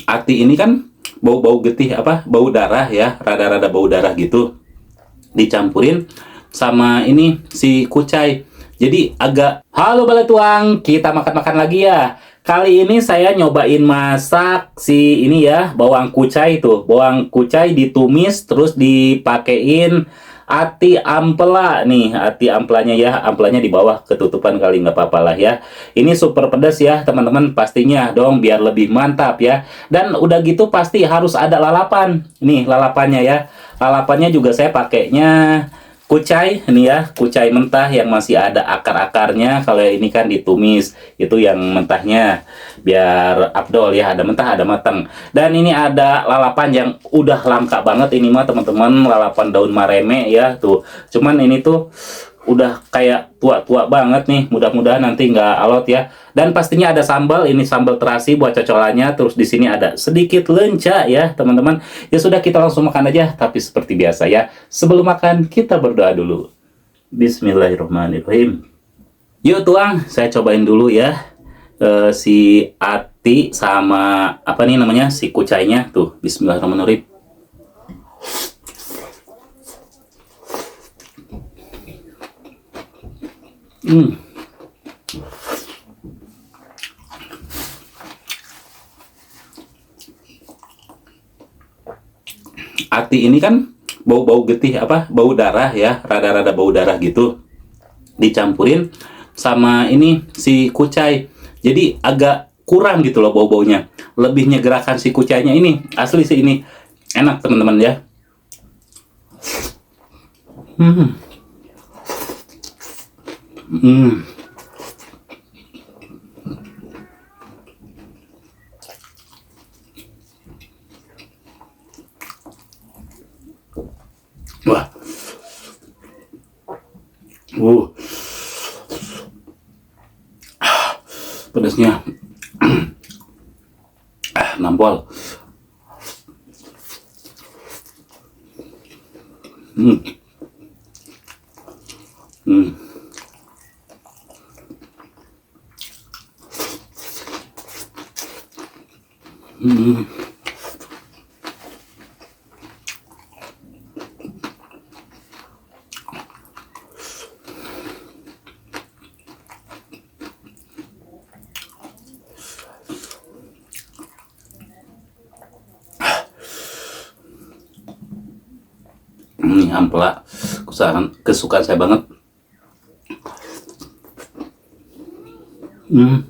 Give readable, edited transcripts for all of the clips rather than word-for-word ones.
Ati ini kan bau-bau getih, apa, bau darah ya, rada-rada bau darah gitu, dicampurin sama ini si kucai. Jadi agak, halo Bala Tuang, kita makan-makan lagi ya. Kali ini saya nyobain masak si ini ya, bawang kucai tuh. Bawang kucai ditumis terus dipakein ati ampela nih, ati amplanya ya, amplanya di bawah ketutupan kali nggak apa-apa lah ya. Ini super pedas ya teman-teman, pastinya dong biar lebih mantap ya. Dan udah gitu pasti harus ada lalapan. Nih lalapannya ya. Lalapannya juga saya pakainya kucai ini ya, kucai mentah yang masih ada akar-akarnya. Kalau ini kan ditumis, itu yang mentahnya biar abdol ya, ada mentah ada matang. Dan ini ada lalapan yang udah langka banget ini mah teman-teman, lalapan daun mareme ya tuh. Cuman ini tuh udah kayak tua-tua banget nih, mudah-mudahan nanti nggak alot ya. Dan pastinya ada sambal, ini sambal terasi buat cocolannya. Terus di sini ada sedikit lenca ya teman-teman. Ya sudah, kita langsung makan aja, tapi seperti biasa ya, sebelum makan kita berdoa dulu. Bismillahirrahmanirrahim. Yuk tuang, saya cobain dulu ya, si ati sama apa nih namanya, si kucainya tuh. Bismillahirrahmanirrahim. Hmm. Ati ini kan bau-bau getih, apa, bau darah ya, rada-rada bau darah gitu, dicampurin sama ini si kucai. Jadi agak kurang gitu loh bau-baunya, lebihnya gerakan si kucainya ini asli sih ini enak teman-teman ya. hmm. Hmm. Wah, uh, pedasnya nampol. Hmm. Hmm. Hmm. Ini ampela kesukaan saya banget. Hmm.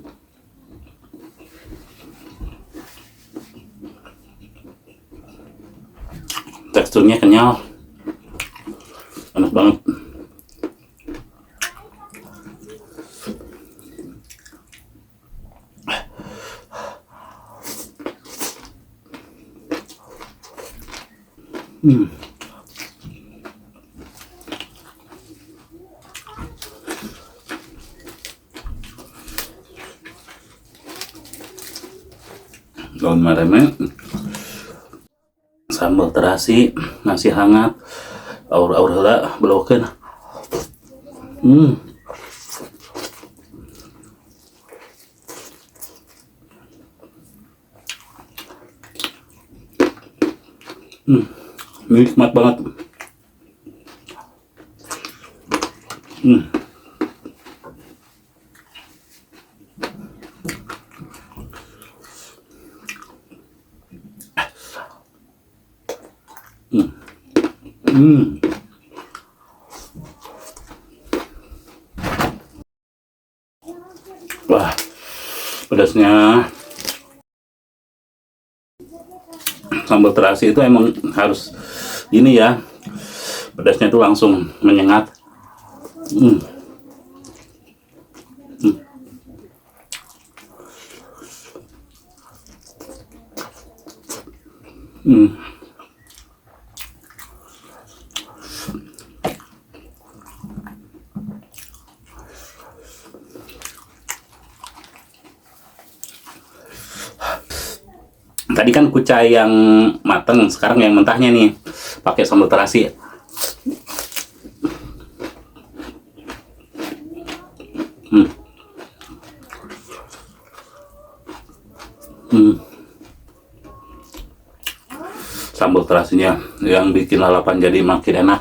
Teksturnya kenyal, enak banget. Hmm. Daun mareme, sambal terasi, nasi hangat, aur-aur heula belokeun. Hmm. Hmm. Nikmat banget. Hmm. Hmm. Hmm. Wah, pedasnya sambal terasi itu emang harus ini ya, pedasnya itu langsung menyengat. Hmm. Hmm. Hmm. Tadi kan kucai yang mateng, sekarang yang mentahnya nih pakai sambal terasi. Hmm. Hmm. sambal terasinya yang bikin lalapan jadi makin enak.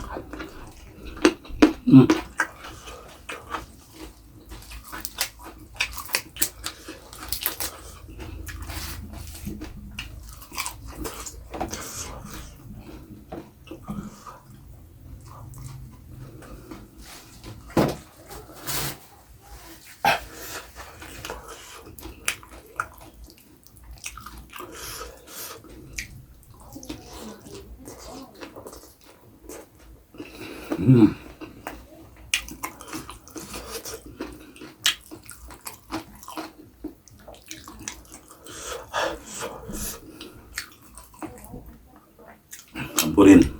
Campurin.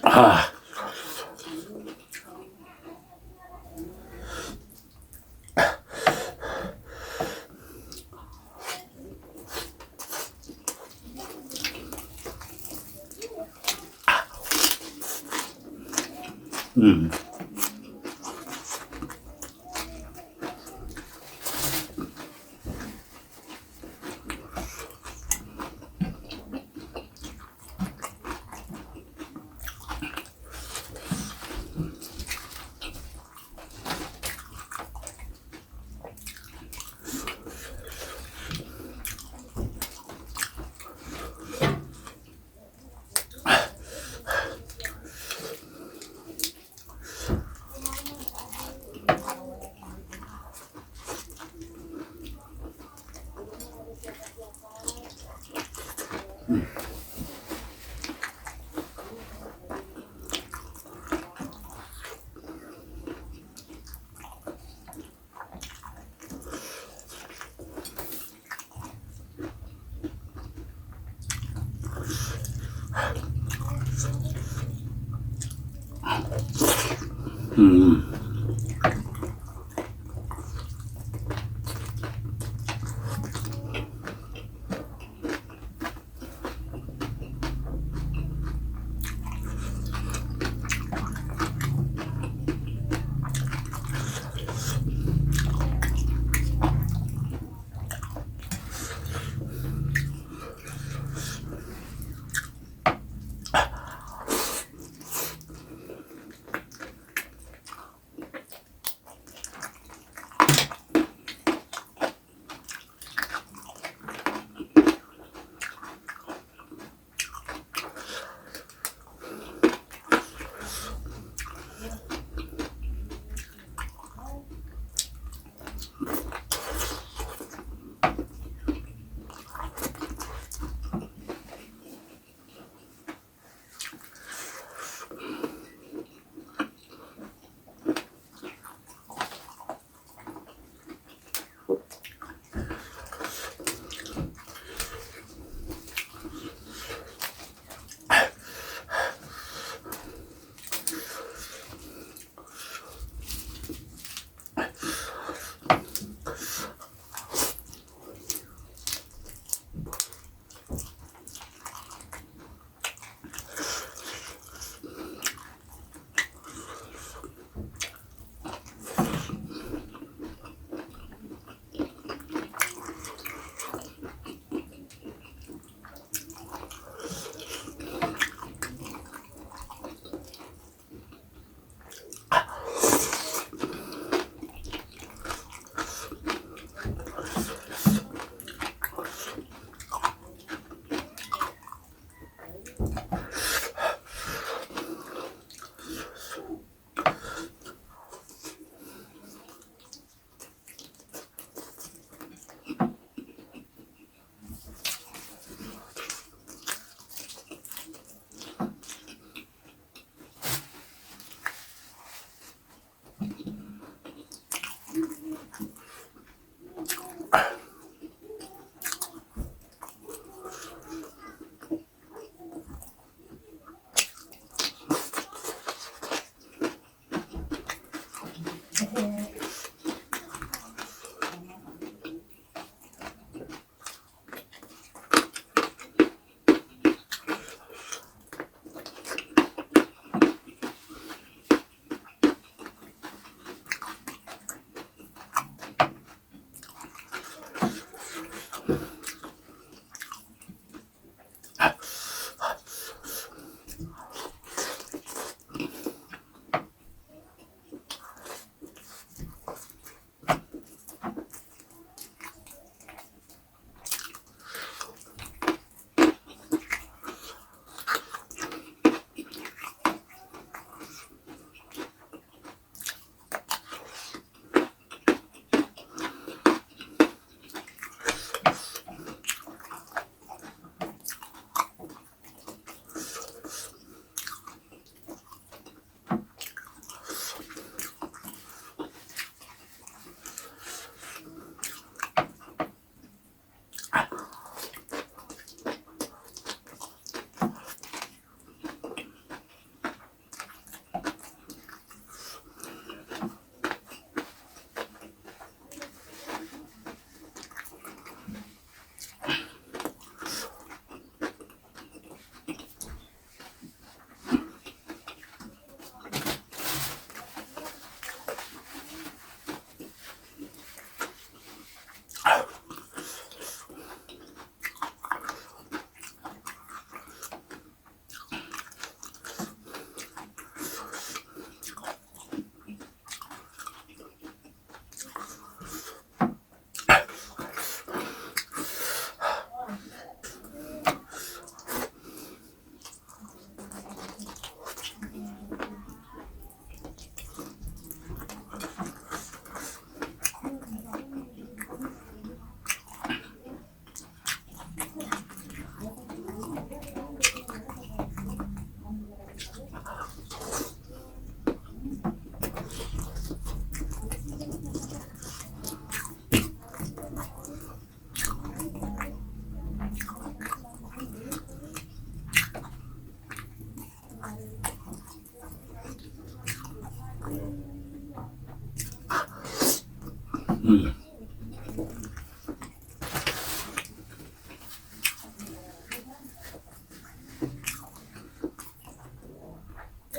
Ah.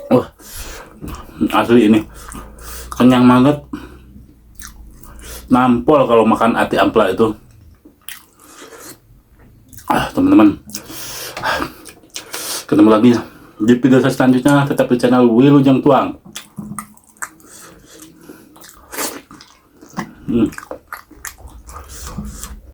Wah, asli ini kenyang banget, nampol kalau makan ati ampla itu. Teman-teman, ketemu lagi di video saya selanjutnya, tetap di channel Wilujeng Tuang.